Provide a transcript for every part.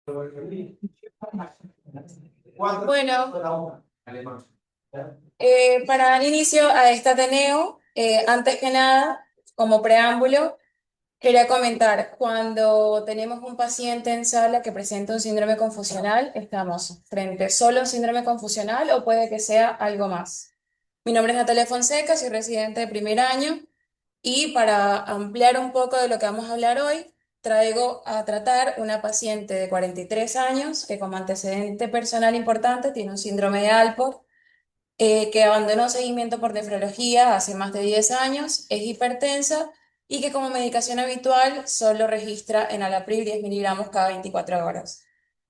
Bueno, para dar inicio a este Ateneo, antes que nada, como preámbulo, quería comentar, cuando tenemos un paciente en sala que presenta un síndrome confusional, ¿estamos frente solo a un síndrome confusional o puede que sea algo más? Mi nombre es Natalia Fonseca, soy residente de primer año y para ampliar un poco de lo que vamos a hablar hoy, traigo a tratar una paciente de 43 años que como antecedente personal importante tiene un síndrome de Alport, que abandonó seguimiento por nefrología hace más de 10 años, es hipertensa y que como medicación habitual solo registra enalapril 10 miligramos cada 24 horas.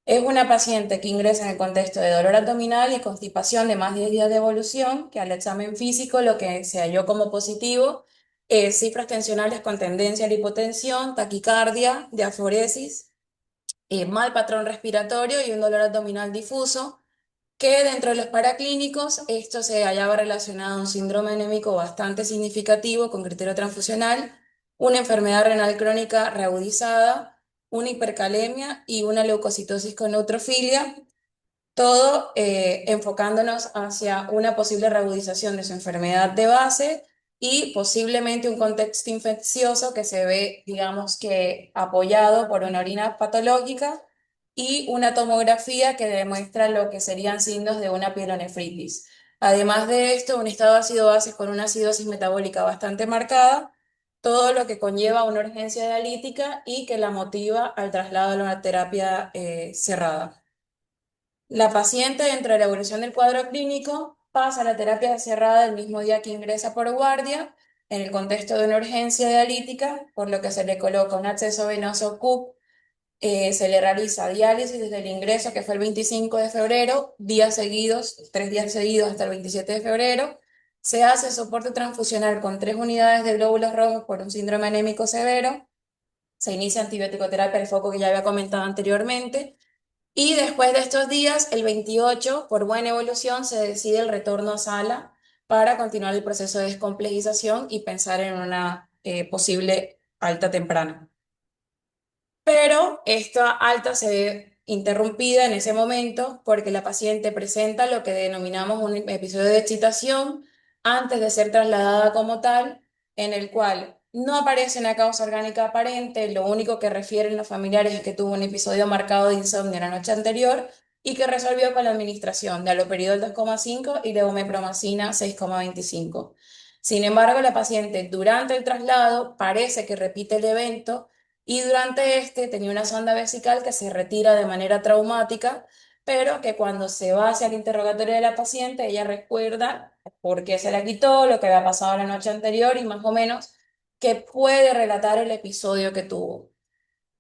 Es una paciente que ingresa en el contexto de dolor abdominal y constipación de más de 10 días de evolución, que al examen físico lo que se halló como positivo es cifras tensionales con tendencia a la hipotensión, taquicardia, diaforesis, mal patrón respiratorio y un dolor abdominal difuso que dentro de los paraclínicos esto se hallaba relacionado a un síndrome anémico bastante significativo con criterio transfusional, una enfermedad renal crónica reagudizada, una hipercalemia y una leucocitosis con neutrofilia, todo enfocándonos hacia una posible reagudización de su enfermedad de base y posiblemente un contexto infeccioso que se ve, digamos que apoyado por una orina patológica y una tomografía que demuestra lo que serían signos de una pielonefritis. Además de esto, un estado ácido-base con una acidosis metabólica bastante marcada, todo lo que conlleva una urgencia dialítica y que la motiva al traslado a una terapia cerrada. La paciente, dentro de la evolución del cuadro clínico, pasa a la terapia cerrada el mismo día que ingresa por guardia, en el contexto de una urgencia dialítica, por lo que se le coloca un acceso venoso CUP, se le realiza diálisis desde el ingreso, que fue el 25 de febrero, días seguidos, 3 días seguidos hasta el 27 de febrero. Se hace soporte transfusional con 3 unidades de glóbulos rojos por un síndrome anémico severo. Se inicia antibiótico terapia, el foco que ya había comentado anteriormente. Y después de estos días, el 28, por buena evolución, se decide el retorno a sala para continuar el proceso de descomplejización y pensar en una posible alta temprana. Pero esta alta se ve interrumpida en ese momento porque la paciente presenta lo que denominamos un episodio de excitación antes de ser trasladada como tal, en el cual no aparece una causa orgánica aparente, lo único que refieren los familiares es que tuvo un episodio marcado de insomnio la noche anterior y que resolvió con la administración de haloperidol 2,5 y de omepromacina 6,25. Sin embargo, la paciente durante el traslado parece que repite el evento y durante este tenía una sonda vesical que se retira de manera traumática, pero que cuando se va hacia el interrogatorio de la paciente, ella recuerda por qué se la quitó, lo que había pasado la noche anterior y más o menos que puede relatar el episodio que tuvo.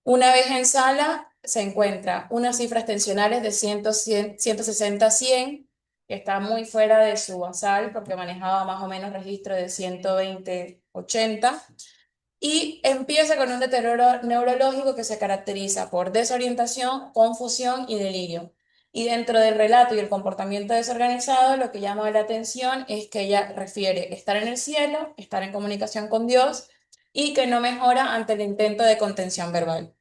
Una vez en sala, se encuentra unas cifras tensionales de 100, 160 a 100, que está muy fuera de su basal porque manejaba más o menos registro de 120, 80 y empieza con un deterioro neurológico que se caracteriza por desorientación, confusión y delirio. Y dentro del relato y el comportamiento desorganizado, lo que llama la atención es que ella refiere estar en el cielo, estar en comunicación con Dios y que no mejora ante el intento de contención verbal.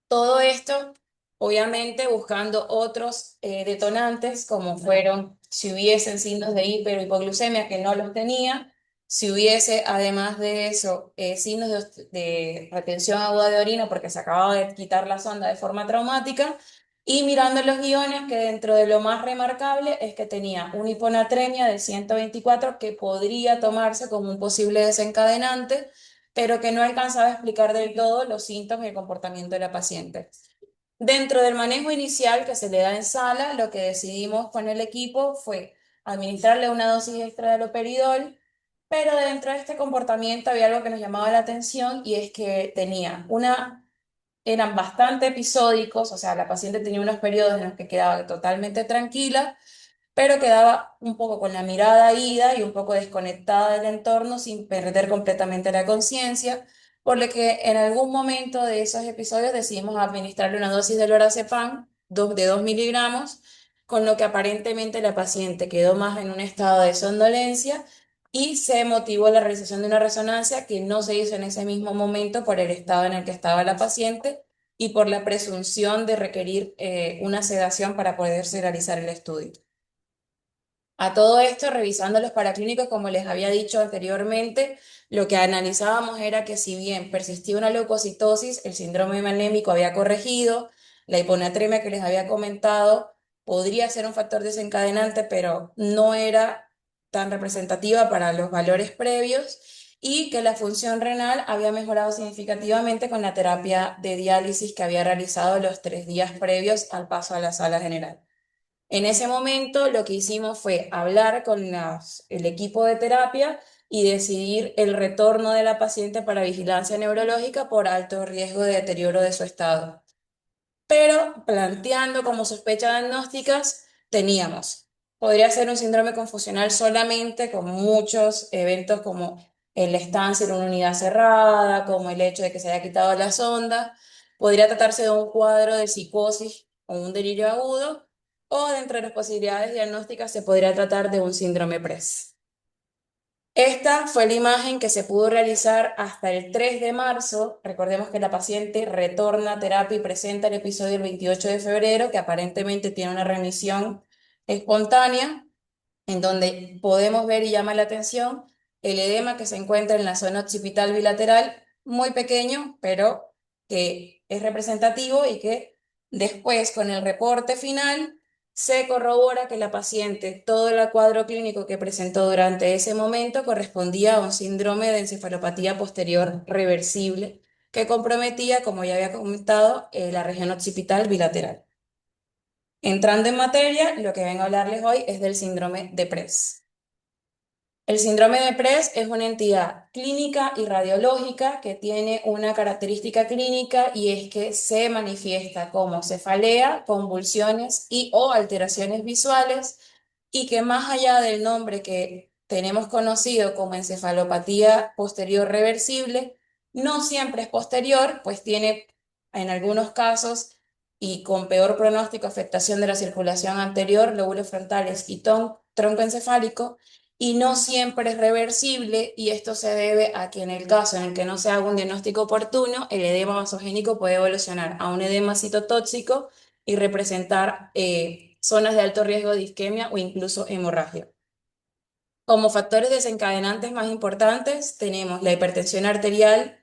Todo esto, obviamente, buscando otros detonantes, como fueron si hubiesen signos de hiper o hipoglucemia, que no los tenía, si hubiese, además de eso, signos de retención aguda de orina, porque se acababa de quitar la sonda de forma traumática, y mirando los guiones, que dentro de lo más remarcable es que tenía una hiponatremia de 124 que podría tomarse como un posible desencadenante pero que no alcanzaba a explicar del todo los síntomas y el comportamiento de la paciente. Dentro del manejo inicial que se le da en sala, lo que decidimos con el equipo fue administrarle una dosis extra de haloperidol, pero dentro de este comportamiento había algo que nos llamaba la atención y es que eran bastante episódicos, o sea, la paciente tenía unos periodos en los que quedaba totalmente tranquila, pero quedaba un poco con la mirada ida y un poco desconectada del entorno sin perder completamente la conciencia, por lo que en algún momento de esos episodios decidimos administrarle una dosis de lorazepam de 2 miligramos, con lo que aparentemente la paciente quedó más en un estado de somnolencia y se motivó la realización de una resonancia que no se hizo en ese mismo momento por el estado en el que estaba la paciente, y por la presunción de requerir una sedación para poderse realizar el estudio. A todo esto, revisando los paraclínicos, como les había dicho anteriormente, lo que analizábamos era que si bien persistía una leucocitosis, el síndrome anémico había corregido, la hiponatremia que les había comentado podría ser un factor desencadenante, pero no era tan representativa para los valores previos, y que la función renal había mejorado significativamente con la terapia de diálisis que había realizado los 3 días previos al paso a la sala general. En ese momento lo que hicimos fue hablar con el equipo de terapia y decidir el retorno de la paciente para vigilancia neurológica por alto riesgo de deterioro de su estado. Pero planteando como sospecha diagnósticas, teníamos, podría ser un síndrome confusional solamente con muchos eventos como la estancia en una unidad cerrada, como el hecho de que se haya quitado la sonda, podría tratarse de un cuadro de psicosis o un delirio agudo, o dentro de las posibilidades diagnósticas se podría tratar de un síndrome PRES. Esta fue la imagen que se pudo realizar hasta el 3 de marzo. Recordemos que la paciente retorna a terapia y presenta el episodio el 28 de febrero, que aparentemente tiene una remisión espontánea, en donde podemos ver y llama la atención el edema que se encuentra en la zona occipital bilateral, muy pequeño, pero que es representativo y que después, con el reporte final, se corrobora que la paciente, todo el cuadro clínico que presentó durante ese momento correspondía a un síndrome de encefalopatía posterior reversible que comprometía, como ya había comentado, la región occipital bilateral. Entrando en materia, lo que vengo a hablarles hoy es del síndrome de PRES. El síndrome de PRES es una entidad clínica y radiológica que tiene una característica clínica, y es que se manifiesta como cefalea, convulsiones y o alteraciones visuales, y que más allá del nombre que tenemos conocido como encefalopatía posterior reversible, no siempre es posterior, pues tiene en algunos casos y con peor pronóstico afectación de la circulación anterior, lóbulos frontales y tronco encefálico, y no siempre es reversible, y esto se debe a que en el caso en el que no se haga un diagnóstico oportuno, el edema vasogénico puede evolucionar a un edema citotóxico y representar zonas de alto riesgo de isquemia o incluso hemorragia. Como factores desencadenantes más importantes tenemos la hipertensión arterial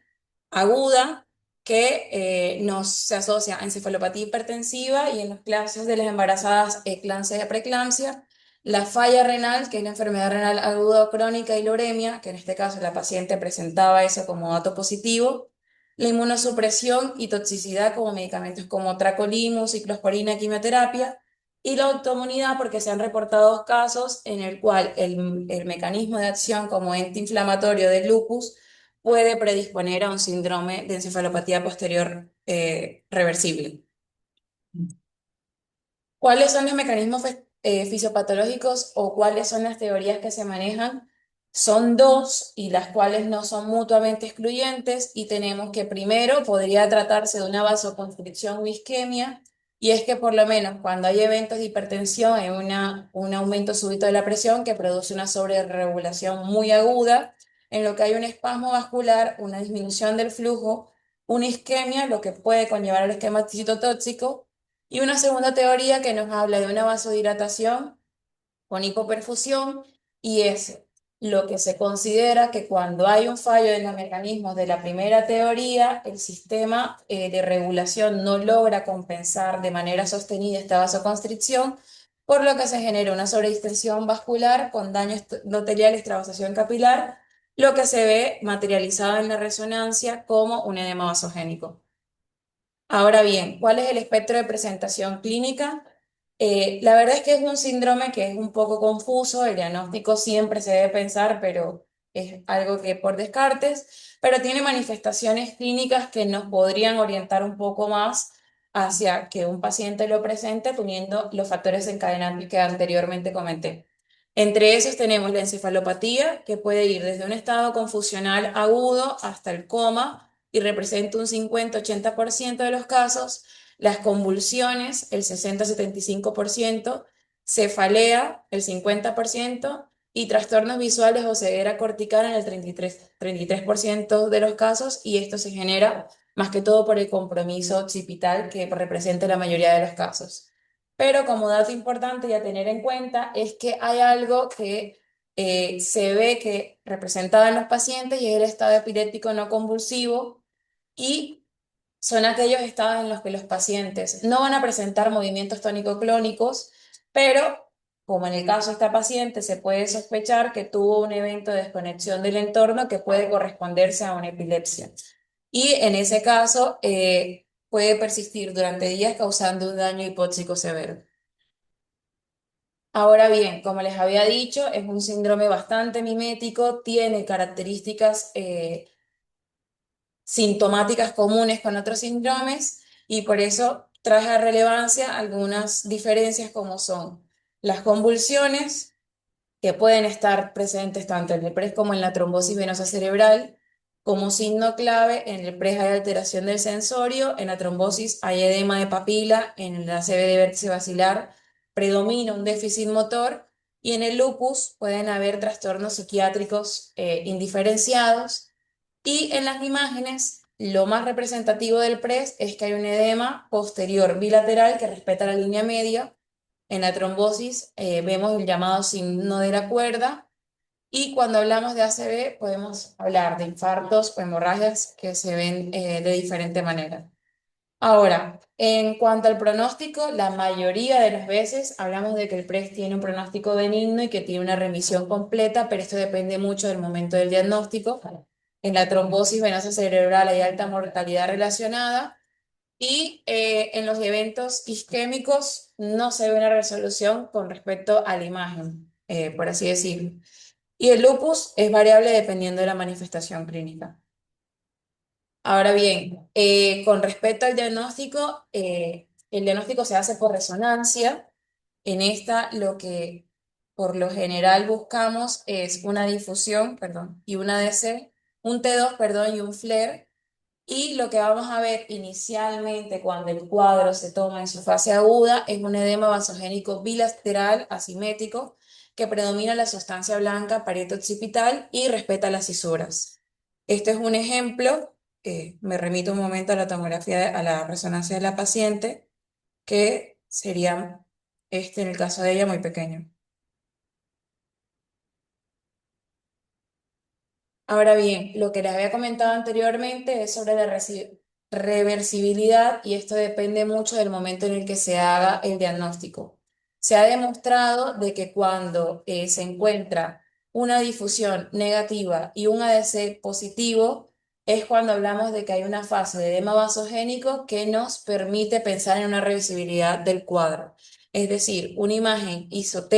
aguda, que se asocia a encefalopatía hipertensiva, y en los casos de las embarazadas, eclampsia y preeclampsia; la falla renal, que es la enfermedad renal aguda o crónica, y la uremia, que en este caso la paciente presentaba eso como dato positivo; la inmunosupresión y toxicidad como medicamentos como tracolimus, ciclosporina, quimioterapia; y la autoinmunidad, porque se han reportado casos en el cual el mecanismo de acción como ente inflamatorio del lupus puede predisponer a un síndrome de encefalopatía posterior reversible. ¿Cuáles son los mecanismos fisiopatológicos o cuáles son las teorías que se manejan? Son dos, y las cuales no son mutuamente excluyentes, y tenemos que primero podría tratarse de una vasoconstricción o isquemia, y es que por lo menos cuando hay eventos de hipertensión hay un aumento súbito de la presión que produce una sobreregulación muy aguda, en lo que hay un espasmo vascular, una disminución del flujo, una isquemia, lo que puede conllevar al esquema citotóxico, y una segunda teoría que nos habla de una vasodilatación con hipoperfusión, y es lo que se considera que cuando hay un fallo en los mecanismos de la primera teoría, el sistema de regulación no logra compensar de manera sostenida esta vasoconstricción, por lo que se genera una sobredistensión vascular con daño endotelial, extravasación capilar, lo que se ve materializado en la resonancia como un edema vasogénico. Ahora bien, ¿cuál es el espectro de presentación clínica? La verdad es que es un síndrome que es un poco confuso, el diagnóstico siempre se debe pensar, pero es algo que por descartes, pero tiene manifestaciones clínicas que nos podrían orientar un poco más hacia que un paciente lo presente teniendo los factores encadenantes que anteriormente comenté. Entre esos tenemos la encefalopatía, que puede ir desde un estado confusional agudo hasta el coma y representa un 50-80% de los casos; las convulsiones, el 60-75%; cefalea, el 50%, y trastornos visuales o ceguera cortical en el 33% de los casos, y esto se genera más que todo por el compromiso occipital que representa la mayoría de los casos. Pero como dato importante y a tener en cuenta es que hay algo que se ve que representado en los pacientes y es el estado epiléptico no convulsivo y son aquellos estados en los que los pacientes no van a presentar movimientos tónico-clónicos, pero como en el caso de esta paciente, se puede sospechar que tuvo un evento de desconexión del entorno que puede corresponderse a una epilepsia. Y en ese caso, puede persistir durante días causando un daño hipóxico severo. Ahora bien, como les había dicho, es un síndrome bastante mimético, tiene características sintomáticas comunes con otros síndromes y por eso traje a relevancia algunas diferencias como son las convulsiones, que pueden estar presentes tanto en el PRES como en la trombosis venosa cerebral. Como signo clave, en el PRES hay alteración del sensorio, en la trombosis hay edema de papila, en la CB de vértice basilar predomina un déficit motor y en el lupus pueden haber trastornos psiquiátricos indiferenciados. Y en las imágenes, lo más representativo del PRES es que hay un edema posterior bilateral que respeta la línea media. En la trombosis vemos el llamado signo de la cuerda y cuando hablamos de ACV podemos hablar de infartos o hemorragias que se ven de diferente manera. Ahora, en cuanto al pronóstico, la mayoría de las veces hablamos de que el PRES tiene un pronóstico benigno y que tiene una remisión completa, pero esto depende mucho del momento del diagnóstico. En la trombosis venosa cerebral hay alta mortalidad relacionada y en los eventos isquémicos no se ve una resolución con respecto a la imagen, por así decirlo. Y el lupus es variable dependiendo de la manifestación clínica. Ahora bien, con respecto al diagnóstico, el diagnóstico se hace por resonancia. En esta lo que por lo general buscamos es una difusión, perdón, y una ADC, un T2, perdón, y un FLAIR. Y lo que vamos a ver inicialmente cuando el cuadro se toma en su fase aguda es un edema vasogénico bilateral asimétrico que predomina la sustancia blanca parieto occipital y respeta las cisuras. Este es un ejemplo, me remito un momento a la tomografía, a la resonancia de la paciente, que sería este en el caso de ella muy pequeño. Ahora bien, lo que les había comentado anteriormente es sobre la reversibilidad y esto depende mucho del momento en el que se haga el diagnóstico. Se ha demostrado de que cuando se encuentra una difusión negativa y un ADC positivo, es cuando hablamos de que hay una fase de edema vasogénico que nos permite pensar en una reversibilidad del cuadro. Es decir, una imagen hizo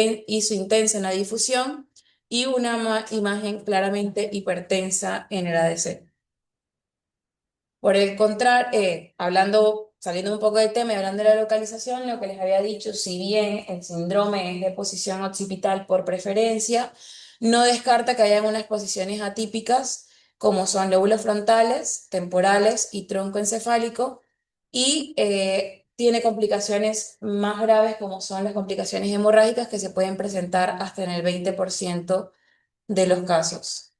intensa en la difusión y una imagen claramente hipertensa en el ADC. Por el contrario, saliendo un poco del tema y hablando de la localización, lo que les había dicho, si bien el síndrome es de posición occipital por preferencia, no descarta que haya unas posiciones atípicas como son lóbulos frontales, temporales y tronco encefálico, y tiene complicaciones más graves como son las complicaciones hemorrágicas que se pueden presentar hasta en el 20% de los casos.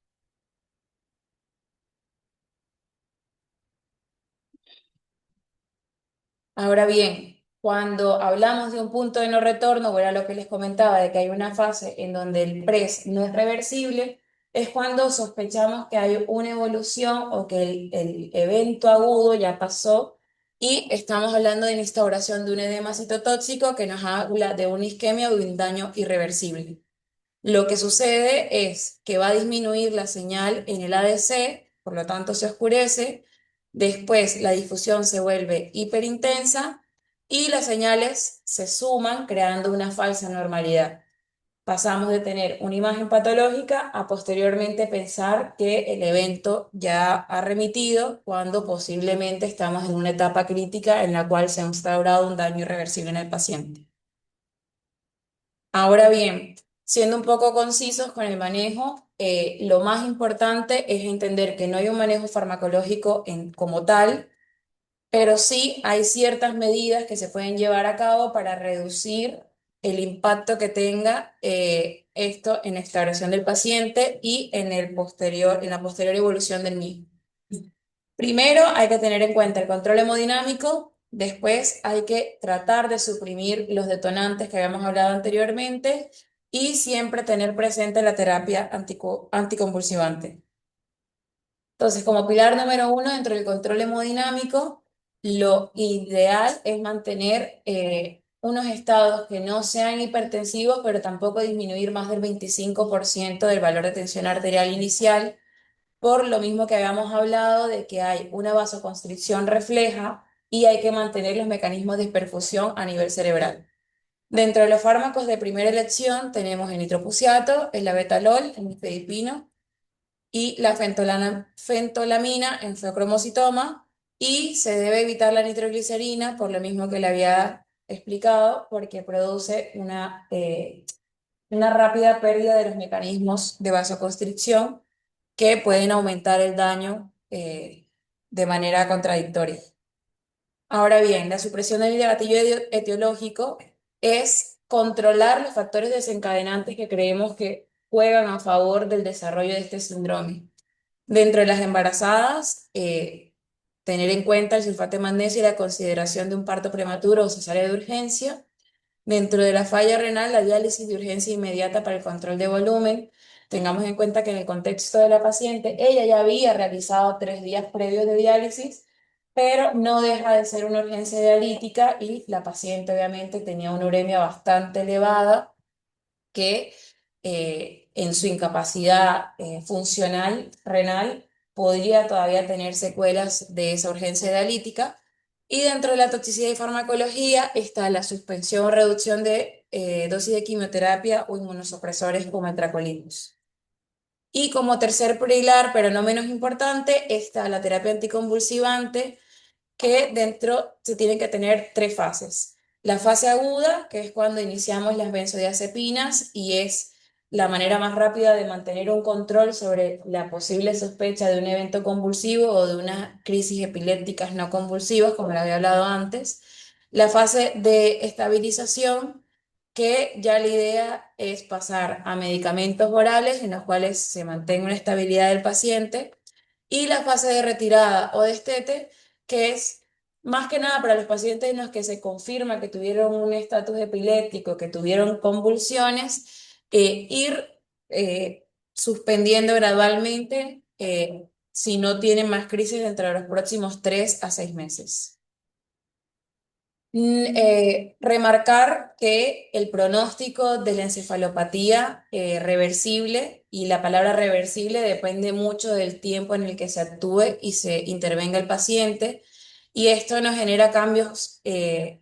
Ahora bien, cuando hablamos de un punto de no retorno, o era lo que les comentaba, de que hay una fase en donde el PRES no es reversible, es cuando sospechamos que hay una evolución o que el evento agudo ya pasó y estamos hablando de la instauración de un edema citotóxico que nos habla de una isquemia o de un daño irreversible. Lo que sucede es que va a disminuir la señal en el ADC, por lo tanto se oscurece, después la difusión se vuelve hiperintensa y las señales se suman creando una falsa normalidad. Pasamos de tener una imagen patológica a posteriormente pensar que el evento ya ha remitido cuando posiblemente estamos en una etapa crítica en la cual se ha instaurado un daño irreversible en el paciente. Ahora bien, siendo un poco concisos con el manejo, lo más importante es entender que no hay un manejo farmacológico como tal, pero sí hay ciertas medidas que se pueden llevar a cabo para reducir el impacto que tenga esto en la instauración del paciente y en la posterior evolución del mismo. Primero hay que tener en cuenta el control hemodinámico, después hay que tratar de suprimir los detonantes que habíamos hablado anteriormente y siempre tener presente la terapia anticonvulsivante. Entonces, como pilar número uno dentro del control hemodinámico, lo ideal es mantener unos estados que no sean hipertensivos, pero tampoco disminuir más del 25% del valor de tensión arterial inicial, por lo mismo que habíamos hablado de que hay una vasoconstricción refleja y hay que mantener los mecanismos de perfusión a nivel cerebral. Dentro de los fármacos de primera elección tenemos el nitroprusiato, el labetalol, el nifedipino y la fentolamina en feocromocitoma, y se debe evitar la nitroglicerina por lo mismo que le había explicado, porque produce una rápida pérdida de los mecanismos de vasoconstricción que pueden aumentar el daño de manera contradictoria. Ahora bien, la supresión del gatillo etiológico es controlar los factores desencadenantes que creemos que juegan a favor del desarrollo de este síndrome. Dentro de las embarazadas, tener en cuenta el sulfato de magnesio y la consideración de un parto prematuro o cesárea de urgencia. Dentro de la falla renal, la diálisis de urgencia inmediata para el control de volumen. Tengamos en cuenta que en el contexto de la paciente, ella ya había realizado 3 días previos de diálisis, pero no deja de ser una urgencia dialítica y la paciente obviamente tenía una uremia bastante elevada que en su incapacidad funcional renal podría todavía tener secuelas de esa urgencia dialítica. Y dentro de la toxicidad y farmacología está la suspensión o reducción de dosis de quimioterapia o inmunosupresores como metracolimus. Y como tercer pilar, pero no menos importante, está la terapia anticonvulsivante, que dentro se tienen que tener 3 fases. La fase aguda, que es cuando iniciamos las benzodiazepinas y es la manera más rápida de mantener un control sobre la posible sospecha de un evento convulsivo o de unas crisis epilépticas no convulsivas, como lo había hablado antes. La fase de estabilización, que ya la idea es pasar a medicamentos orales en los cuales se mantenga una estabilidad del paciente. Y la fase de retirada o destete, que es más que nada para los pacientes en los que se confirma que tuvieron un estatus epiléptico, que tuvieron convulsiones, ir suspendiendo gradualmente si no tienen más crisis dentro de los próximos 3 a 6 meses. Remarcar que el pronóstico de la encefalopatía reversible, y la palabra reversible depende mucho del tiempo en el que se actúe y se intervenga el paciente, y esto nos genera cambios en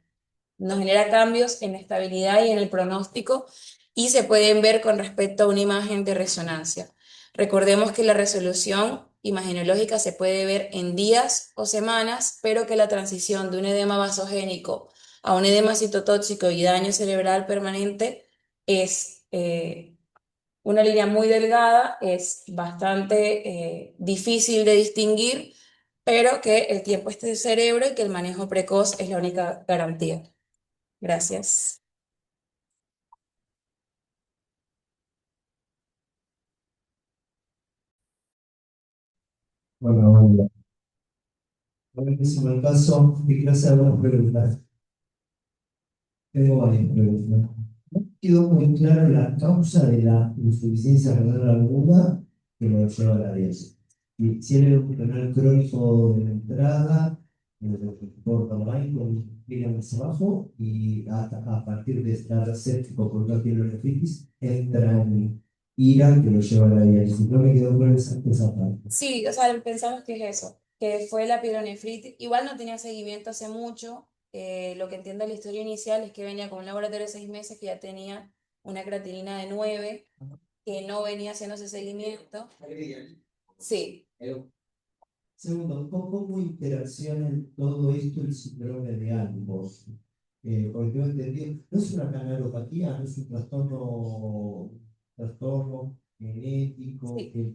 la estabilidad y en el pronóstico, y se pueden ver con respecto a una imagen de resonancia. Recordemos que la resolución imagenológica se puede ver en días o semanas, pero que la transición de un edema vasogénico a un edema citotóxico y daño cerebral permanente es una línea muy delgada, es bastante difícil de distinguir, pero que el tiempo está en el cerebro y que el manejo precoz es la única garantía. Gracias. Bueno, bueno, buenísimo el caso. Y quiero hacer algunas preguntas. Tengo varias preguntas. No quedó muy claro la causa de la insuficiencia renal aguda que lo lleva a la diálisis. Y si era un renal crónico de la entrada, por normal, con pila más abajo, y a partir de estar séptico por una pielonefritis, entra en ira que lo lleva a la diálisis. No me quedó claro esa parte. Sí, o sea, pensamos que es eso, que fue la pielonefritis. Igual no tenía seguimiento hace mucho. Lo que entiendo de la historia inicial es que venía con un laboratorio de 6 meses que ya tenía una creatinina de 9, que no venía haciendo ese seguimiento. Sí. Segundo, ¿cómo interacciona todo esto el síndrome de Alport? Porque yo entendí, no es una canalopatía, no es un trastorno genético, Sí. que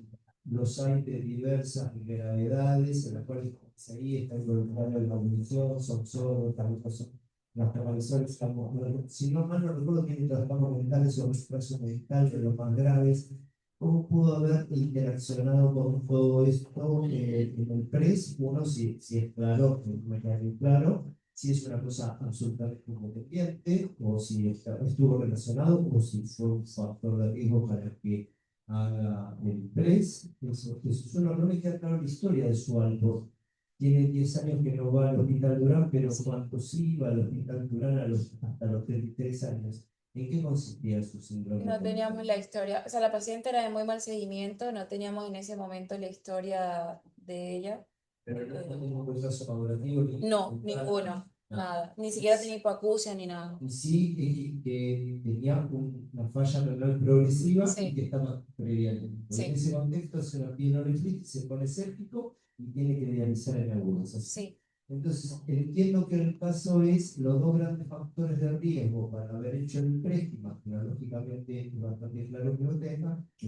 los hay de diversas gravedades, en las cuales ahí está involucrada la cognición, son sordos, también son las normalizaciones, estamos, si no mal no recuerdo, tienen trastornos mentales o retraso mental de los más graves. ¿Cómo pudo haber interaccionado con todo esto en el PRES? Uno, si es claro, me queda bien claro, si es una cosa absolutamente independiente, o si estuvo relacionado, o si fue un factor de riesgo para que haga el PRES. Eso solo no me queda claro la historia de su algo. Tiene 10 años que no va al Hospital Durán, pero cuando sí iba al Hospital Durán hasta los 33 años. ¿En qué consistía su síndrome No teníamos crónico? la historia, o sea, la paciente era de muy mal seguimiento, no teníamos en ese momento la historia de ella. Pero no Eh, tenemos un caso madurativo ni no, ninguno, nada. nada, ni siquiera tenía hipoacusia ni nada. Y sí que tenía una falla renal progresiva y Sí, que estaba previamente. En sí, ese contexto hace una pielonefritis, se pone séptico y tiene que dializar en algunos. Así. sí, Entonces, entiendo que el caso es los dos grandes factores de riesgo para haber hecho el préstamo, que lógicamente es bastante claro que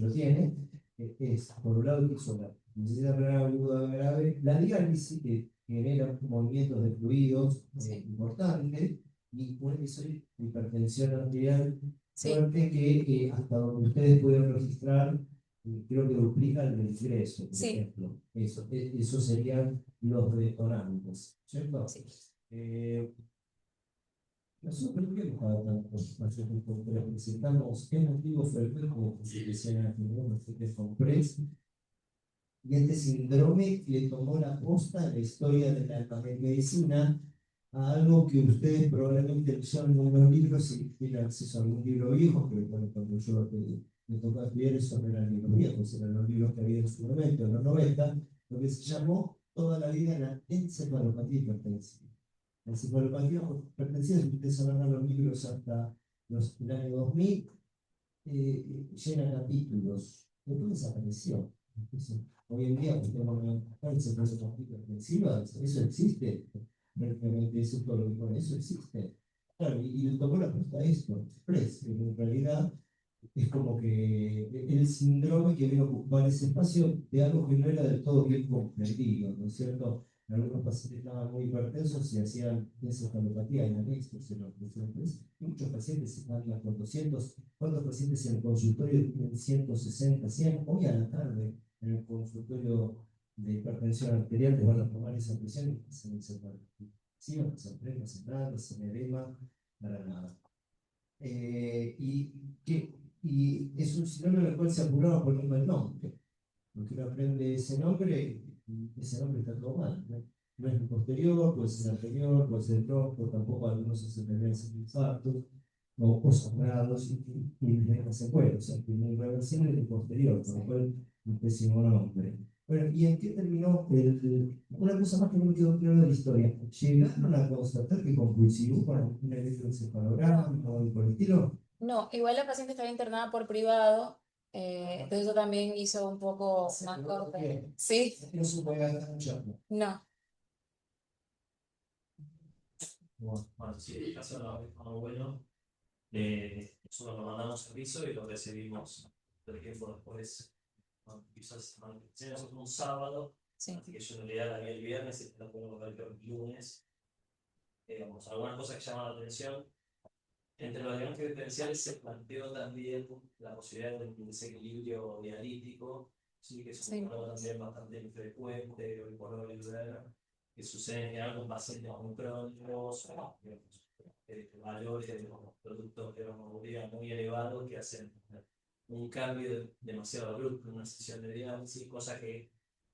lo tiene, es, por un lado, que hizo la necesidad renal aguda grave, la diálisis que genera movimientos de fluidos sí, importantes, y un episodio de hipertensión arterial sí, fuerte que hasta donde ustedes pudieron registrar, creo que duplica el del ingreso, por sí, ejemplo. Eso serían los detonantes, ¿cierto? sí. Nosotros qué hemos dado tantos pacientes con PRES, presentamos qué motivo fue el cuerpo que decían aquí, ¿no? Nosotros con PRES, y este síndrome le tomó la posta en la historia de la medicina a algo que ustedes probablemente leyeron en unos libros y tienen acceso a algún libro viejo, pero bueno, cuando yo me tocó estudiar eso no eran libros viejos, eran los libros que había en su momento, en los 90, lo que se llamó toda la vida la encefalopatía hipertensiva. La encefalopatía hipertensiva, si ustedes sabrán los libros hasta el año 2000, llena capítulos, después desapareció. Entonces, hoy en día, tenemos una encefalopatía hipertensiva, eso existe, prácticamente eso es todo lo que pone, eso existe. Claro, y le tocó la puesta a esto, express, en realidad es como que el síndrome que viene a ocupar ese espacio de algo que no era del todo bien comprendido, ¿no es cierto? Algunos pacientes estaban muy hipertensos y hacían encefalopatía en anexos en los pacientes. Muchos pacientes están con 200. ¿Cuántos pacientes en el consultorio tienen 160, 100? Hoy a la tarde, en el consultorio de hipertensión arterial, te van a tomar esa presión y se encefalopatía. Sí, no se aprende, no se nada, no se edema, para nada. Y, y es un sinónimo en el cual se apuraba poniendo el nombre. Porque uno aprende ese nombre está todo mal. ¿No? No es el posterior, puede ser el anterior, puede ser el tronco, tampoco algunos hacen tendencia infartos o sangrados y dejan secuelas. O sea, que el irreversible es el posterior, con lo cual un pésimo nombre. Bueno, ¿y en qué terminó una cosa más que no me quedó claro de la historia? ¿Llegaron a constatar que compulsivo con un electroencefalograma o algo por el estilo? No, igual la paciente estaba internada por privado, entonces eso también hizo un poco más corte. Sí, No se puede gastar mucho. no, Bueno, sí, el caso no es muy bueno. Nosotros lo mandamos a aviso y lo recibimos el tiempo después. Bueno, quizás nosotros un sábado, sí, así que yo en realidad la vi el viernes y la podemos ver el lunes. Digamos, algunas cosas que llaman la atención. Entre los diagnósticos diferenciales se planteó también la posibilidad de un desequilibrio dialítico, sí, que es un sí, problema también bastante frecuente hoy por hoy, que sucede en general con pacientes muy crónicos, valores de los productos de hemoglobina muy elevados que hacen un cambio demasiado abrupto en una sesión de diálisis, cosa que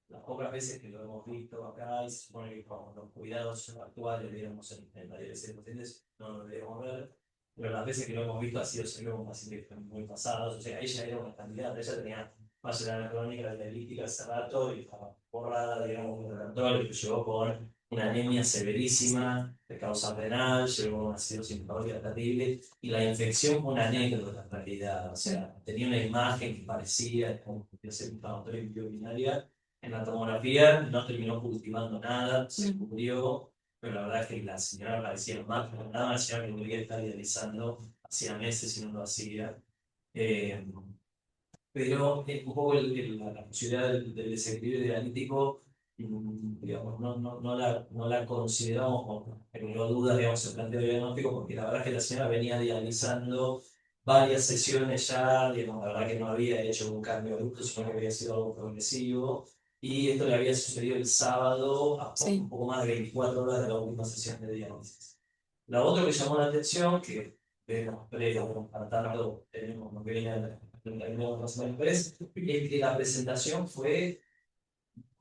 las pocas veces que lo hemos visto acá, y se supone que con los cuidados actuales, digamos, en la diálisis de pacientes, no lo deberíamos ver, pero las veces que lo hemos visto ha sido siempre con pacientes muy pasados, o sea, ella era una candidata, ella tenía fase de la crónica dialítica hace rato y estaba borrada, digamos, de control, que llegó con una anemia severísima de causa renal, llegó con una cirrosis metabólica terrible, y la infección fue una anécdota en realidad, o sea, tenía una imagen que parecía como que ser inflamatoria y biobinaria. En la tomografía no terminó cultivando nada, se cubrió, pero la verdad es que la señora parecía más, pero nada más, la señora que debería estar idealizando hacía meses y no lo hacía. Eh, pero un poco la posibilidad del desequilibrio dialítico, digamos, no la consideramos, pero no dudas, digamos, el planteo diagnóstico, porque la verdad es que la señora venía dializando varias sesiones ya, digamos, la verdad que no había hecho un cambio abrupto, sino que había sido algo progresivo. Y esto le había sucedido el sábado a Sí. un poco más de 24 horas de la última sesión de diálisis. Lo otro que llamó la atención, que vemos previo, por tanto, tenemos lo que viene es que la presentación fue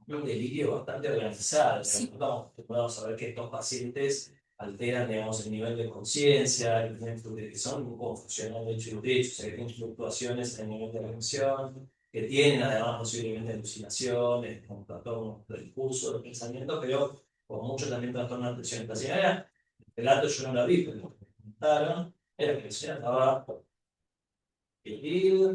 un delirio bastante organizado. Sí. Estamos acostumbrados a ver que estos pacientes alteran, digamos, el nivel de conciencia, que son como funcionales de hecho y derecho, o sea, que tienen fluctuaciones en el nivel de atención, que tienen además posiblemente alucinaciones, con trastornos del discurso, del pensamiento, pero con mucho también trastorno de atención. Entonces, el relato yo no lo vi, pero lo que me contaron era que la señora estaba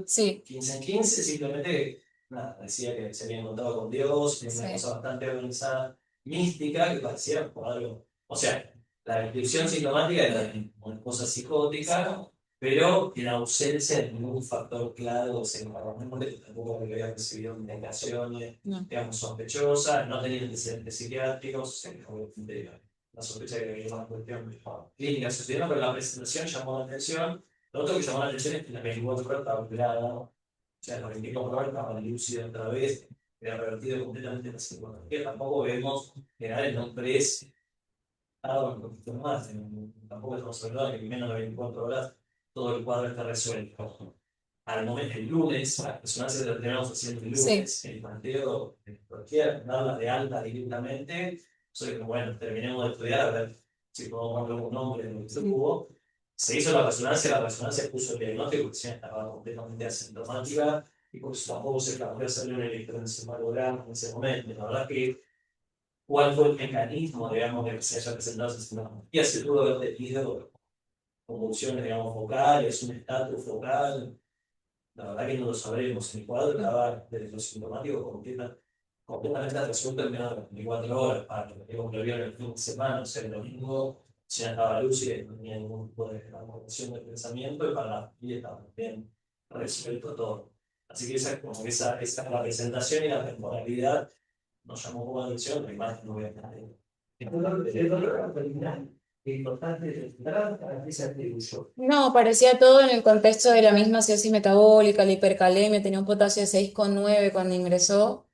Sí. 15 en 15, simplemente nada, decía que se había encontrado con Dios, es una Sí. cosa bastante organizada, mística, que parecía como algo. O sea, la descripción sintomática era una cosa psicótica, pero en ausencia de ningún factor claro, o sea, tampoco había recibido indicaciones, No. digamos, sospechosas, no tenía antecedentes psiquiátricos, o sea, que fue la sospecha de que había una cuestión clínica sucediendo, pero la presentación llamó la atención. Lo otro que llamó la atención es que la 24 horas estaba operada, ¿no? O sea, la 24 horas estaba lúcida otra vez, era revertido completamente la psicología. Tampoco vemos generar el nombre es dado un poquito más. Tampoco estamos hablando de que en menos de 24 horas todo el cuadro está resuelto. Al momento, el lunes, la resonancia la tenemos haciendo el lunes, Sí. el planteo de cualquier, darla de alta directamente. Soy como, bueno, terminemos de estudiar, a ver si podemos poner un nombre en lo que se pudo. Se hizo la resonancia puso el diagnóstico, porque ya estaba completamente asintomática, y por eso tampoco se planteó hacerle un electroencefalograma en ese momento. La verdad que, ¿cuál fue el mecanismo, digamos, de que se haya presentado esa sintomatología? Se pudo haber tenido convulsiones, digamos, vocales, un estatus focal. La verdad que no lo sabremos. El cuadro estaba desde lo sintomático completamente resuelto en menos de 24 horas. Para lo que lo vieron el fin de semana, o sea, el domingo ya estaba lúcida y no tenía ningún tipo de alteración de pensamiento, y para la familia estaba bien resuelto todo. Así que esa la presentación y la temporalidad nos llamó un poco la atención, pero más no voy a estar ahí. El dolor abdominal es importante detectar a qué se atribuyó. No, parecía todo en el contexto de la misma acidosis metabólica, la hipercalemia, tenía un potasio de 6,9 cuando ingresó,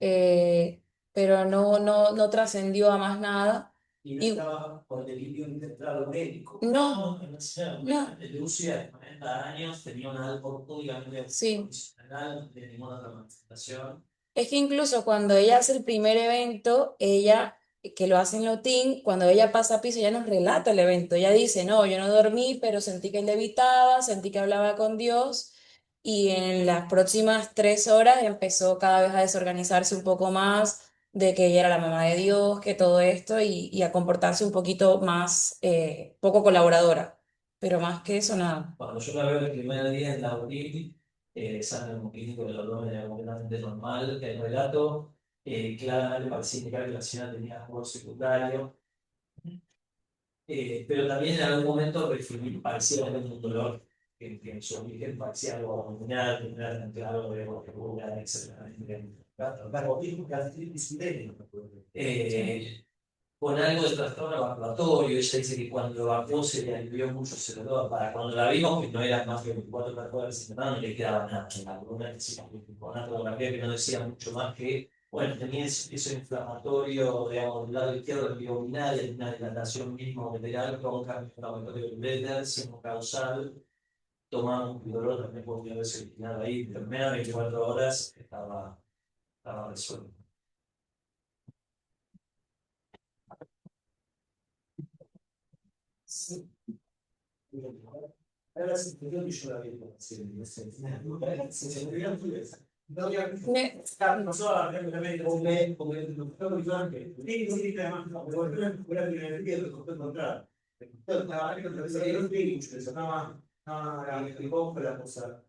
pero no trascendió a más nada. Y no Y estaba por delirio intentado médico. no, No sé, no, de Lucia, de 40 años, tenía un algo únicamente sí. profesional, de ninguna otra manifestación. Es que incluso cuando ella hace el primer evento, ella, que lo hace en Lotín, cuando ella pasa a piso, ella nos relata el evento. Ella dice, no, yo no dormí, pero sentí que él levitaba, sentí que hablaba con Dios, y en las próximas 3 horas empezó cada vez a desorganizarse un poco más, de que ella era la mamá de Dios, que todo esto, y a comportarse un poquito más, poco colaboradora. Pero más que eso, nada. Cuando yo la veo el primer día en la UNIL, examen clínico del abdomen era completamente normal. El relato claramente parecía indicar que la señora tenía algo secundario. Pero también en algún momento parecía haber un dolor que en su origen parecía algo abdominal, que no era tan claro de una exactamente. Con algo de trastorno evacuatorio, ella dice que cuando evacuó se le alivió mucho, se lo para cuando la vimos, que no era más que 24 horas, no le quedaba nada, con una tomografía que no decía mucho más que bueno, tenía eso inflamatorio, digamos, del lado izquierdo del abdominal, y una dilatación mínima lateral con un cambio inflamatorio del beta, siendo causal. Tomamos un dolor, también podía haberse originado ahí, pero en menos de 24 horas estaba resuelto. Sí. Ahora sí, yo la vi con Me- non so, come il dottore dice anche, lì non dice ma no, quella di energia del contrario. Stava anche per il ricordo, stava di compra la cosa